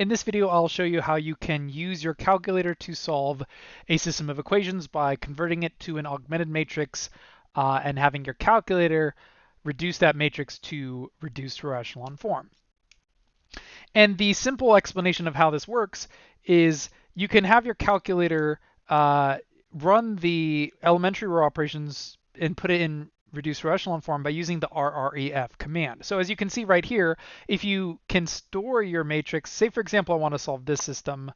In this video, I'll show you how you can use your calculator to solve a system of equations by converting it to an augmented matrix and having your calculator reduce that matrix to reduced row echelon form. And the simple explanation of how this works is you can have your calculator run the elementary row operations and put it in reduced row echelon form by using the RREF command. So as you can see right here, if you can store your matrix, say for example I want to solve this system,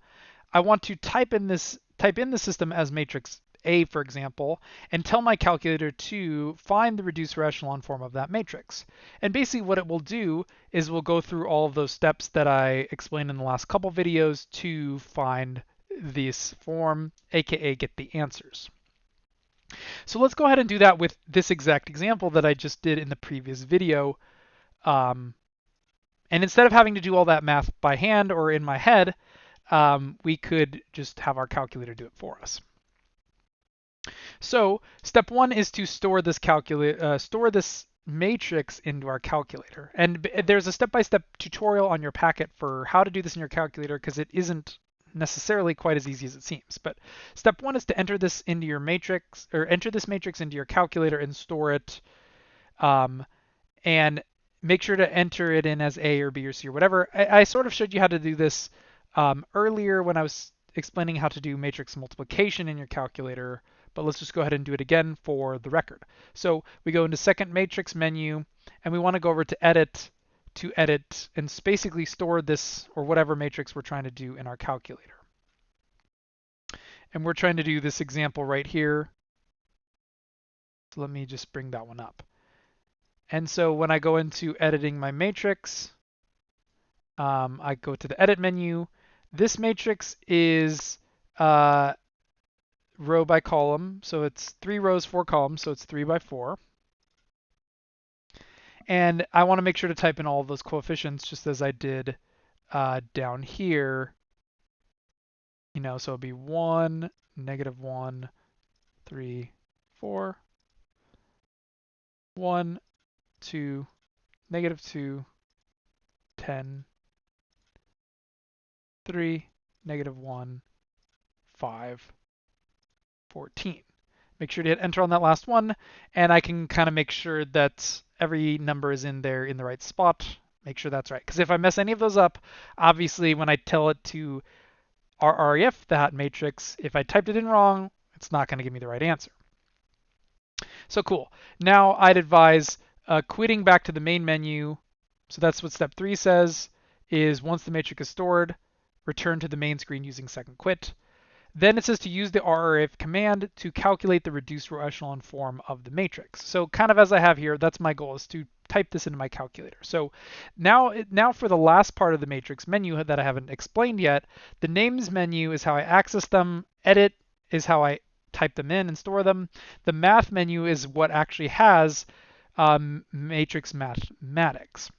I want to type in the system as matrix A, for example, and tell my calculator to find the reduced row echelon form of that matrix. And basically what it will do is we'll go through all of those steps that I explained in the last couple videos to find this form, aka get the answers. So let's go ahead and do that with this exact example that I just did in the previous video. And instead of having to do all that math by hand or in my head, we could just have our calculator do it for us. So step one is to store this matrix into our calculator. And there's a step-by-step tutorial on your packet for how to do this in your calculator because it isn't necessarily quite as easy as it seems. But step one is to enter this into your matrix, or enter this matrix into your calculator and store it. And make sure to enter it in as A or B or C or whatever. I sort of showed you how to do this earlier when I was explaining how to do matrix multiplication in your calculator, but let's just go ahead and do it again for the record. So we go into second matrix menu, and we want to go over to edit and basically store this or whatever matrix we're trying to do in our calculator. And we're trying to do this example right here. So let me just bring that one up. And so when I go into editing my matrix, I go to the edit menu. This matrix is row by column. So it's 3 rows, 4 columns. So it's 3 by 4. And I want to make sure to type in all of those coefficients just as I did down here. You know, so it'll be 1, -1, 3, 4, 1, 2, -2, 10, 3, -1, 5, 14. Make sure to hit enter on that last one, and I can kind of make sure that every number is in there in the right spot. Make sure that's right. Because if I mess any of those up, obviously when I tell it to RREF that matrix, if I typed it in wrong, it's not going to give me the right answer. So cool. Now I'd advise quitting back to the main menu. So that's what step 3 says, is once the matrix is stored, return to the main screen using second quit. Then it says to use the RREF command to calculate the reduced row echelon form of the matrix. So kind of as I have here, that's my goal, is to type this into my calculator. So now for the last part of the matrix menu that I haven't explained yet, the names menu is how I access them. Edit is how I type them in and store them. The math menu is what actually has matrix mathematics.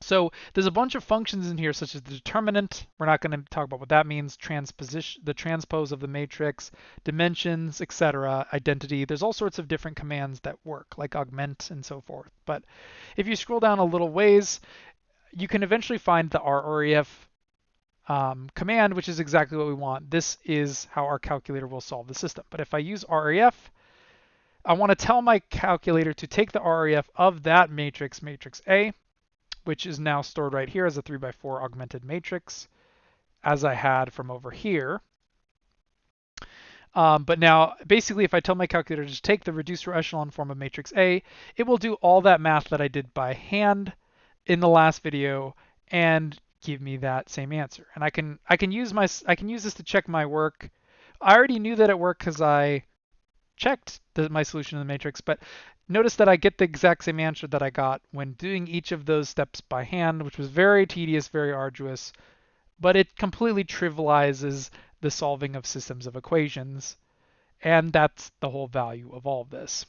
So there's a bunch of functions in here, such as the determinant. We're not going to talk about what that means. Transposition, the transpose of the matrix, dimensions, etc., identity. There's all sorts of different commands that work, like augment and so forth. But if you scroll down a little ways, you can eventually find the RREF command, which is exactly what we want. This is how our calculator will solve the system. But if I use RREF, I want to tell my calculator to take the RREF of that matrix, matrix A, which is now stored right here as a 3 by 4 augmented matrix, as I had from over here. But now, basically, if I tell my calculator to take the reduced row echelon form of matrix A, it will do all that math that I did by hand in the last video and give me that same answer. And I can use this to check my work. I already knew that it worked because I checked my solution in the matrix, but notice that I get the exact same answer that I got when doing each of those steps by hand, which was very tedious, very arduous, but it completely trivializes the solving of systems of equations, and that's the whole value of all of this.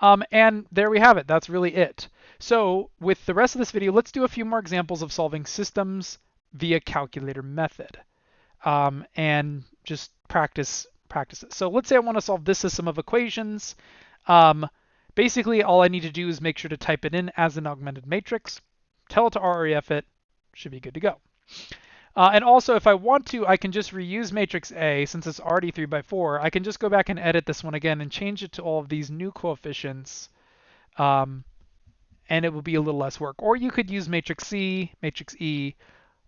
And there we have it. That's really it. So with the rest of this video, let's do a few more examples of solving systems via calculator method, and just practice it. So let's say I want to solve this system of equations. Basically, all I need to do is make sure to type it in as an augmented matrix, tell it to RREF it, should be good to go. And also, if I want to, I can just reuse matrix A since it's already 3 by 4. I can just go back and edit this one again and change it to all of these new coefficients, and it will be a little less work. Or you could use matrix C, matrix E,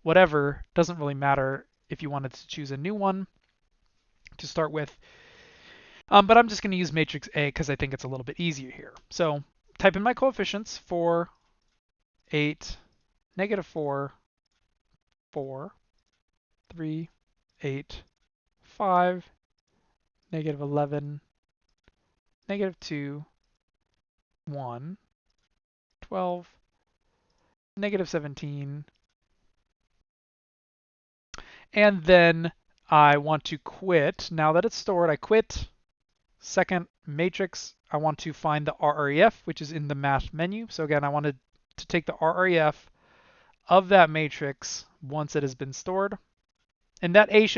whatever. Doesn't really matter if you wanted to choose a new one to start with. But I'm just going to use matrix A because I think it's a little bit easier here. So type in my coefficients: 4, 8, -4, 4, 3, 8, 5, -11, -2, 1, 12, -17, and then I want to quit. Now that it's stored, I quit. Second matrix, I want to find the RREF, which is in the math menu. So again, I wanted to take the RREF of that matrix once it has been stored. And that A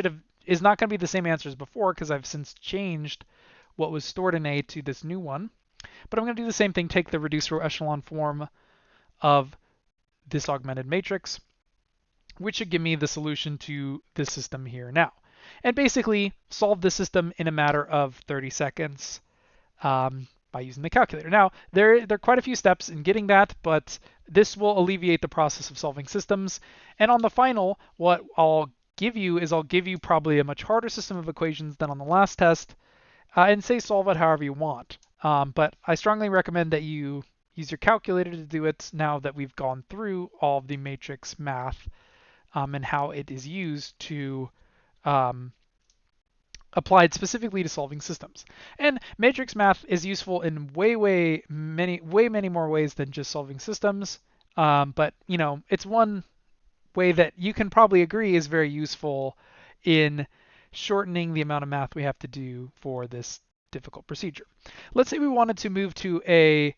is not going to be the same answer as before because I've since changed what was stored in A to this new one. But I'm going to do the same thing, take the reduced row echelon form of this augmented matrix, which should give me the solution to this system here now. And basically solve the system in a matter of 30 seconds by using the calculator. Now, there are quite a few steps in getting that, but this will alleviate the process of solving systems. And on the final, what I'll give you is I'll give you probably a much harder system of equations than on the last test, and say solve it however you want. But I strongly recommend that you use your calculator to do it now that we've gone through all of the matrix math and how it is used to applied specifically to solving systems. And matrix math is useful in way many more ways than just solving systems. But it's one way that you can probably agree is very useful in shortening the amount of math we have to do for this difficult procedure. Let's say we wanted to move to a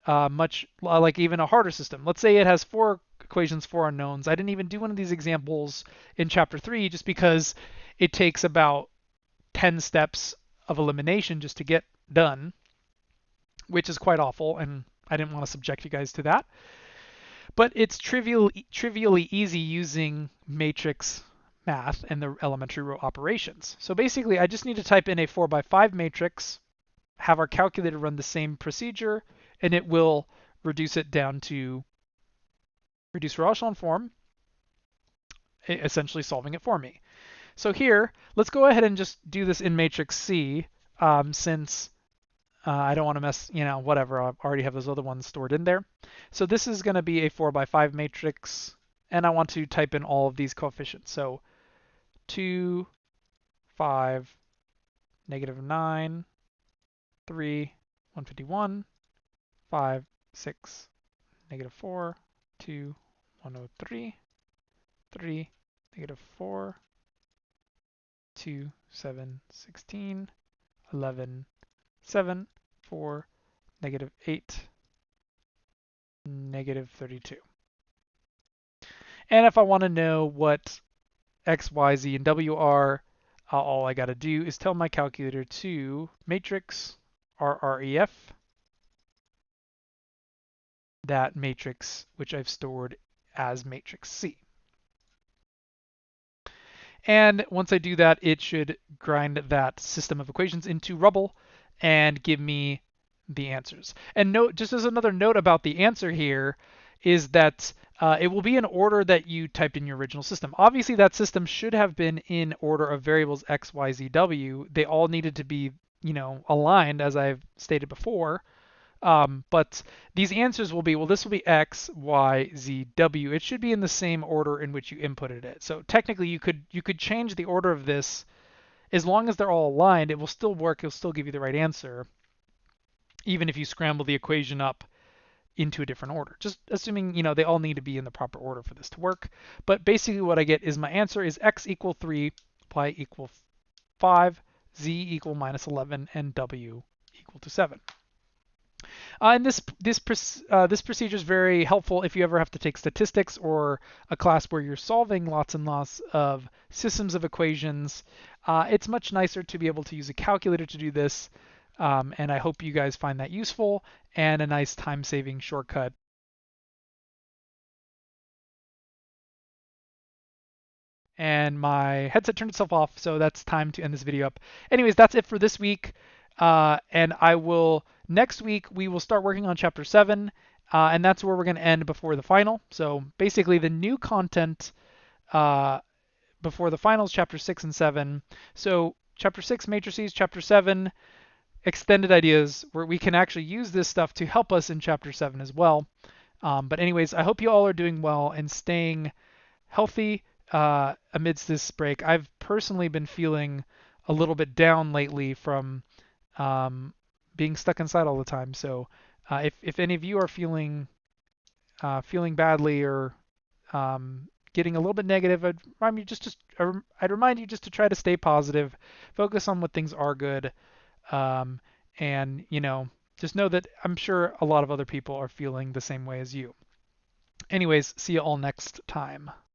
like even a harder system. Let's say it has 4 equations, 4 unknowns. I didn't even do one of these examples in chapter 3 just because it takes about 10 steps of elimination just to get done, which is quite awful, and I didn't want to subject you guys to that. But it's trivially easy using matrix math and the elementary row operations. So basically, I just need to type in a 4 by 5 matrix, have our calculator run the same procedure, and it will reduce it down to reduced row echelon form, essentially solving it for me. So here, let's go ahead and just do this in matrix C, since I don't want to mess, whatever, I already have those other ones stored in there. So this is going to be a 4 by 5 matrix, and I want to type in all of these coefficients. So 2, 5, -9, 3, 151, 5, 6, -4, 2, 103, 3, -4, 2, 7, 16, 11, 7, 4, -8, -32. And if I want to know what X, Y, Z, and W are, all I got to do is tell my calculator to matrix RREF, that matrix which I've stored as matrix C. And once I do that, it should grind that system of equations into rubble and give me the answers. And note, just as another note about the answer here, is that it will be in order that you typed in your original system. Obviously, that system should have been in order of variables x, y, z, w. They all needed to be, aligned, as I've stated before. But these answers will be, well, this will be x, y, z, w. It should be in the same order in which you inputted it. So technically, you could change the order of this. As long as they're all aligned, it will still work. It'll still give you the right answer, even if you scramble the equation up into a different order. Just assuming, they all need to be in the proper order for this to work. But basically what I get is my answer is x equal 3, y equal 5, z equal -11, and w equal to 7. And this procedure is very helpful if you ever have to take statistics or a class where you're solving lots and lots of systems of equations. It's much nicer to be able to use a calculator to do this, and I hope you guys find that useful and a nice time-saving shortcut and my headset turned itself off, so that's time to end this video up. Anyways, that's it for this week, and I will next week we will start working on chapter 7, and that's where we're going to end before the final. So basically, the new content uh, before the finals, chapter 6 and 7. So chapter 6 matrices, chapter 7 extended ideas, where we can actually use this stuff to help us in chapter 7 as well. But anyways, I hope you all are doing well and staying healthy amidst this break. I've personally been feeling a little bit down lately from um, being stuck inside all the time. So if any of you are feeling badly or getting a little bit negative, I'd remind you just to try to stay positive, focus on what things are good, um, and just know that I'm sure a lot of other people are feeling the same way as you. Anyways, see you all next time.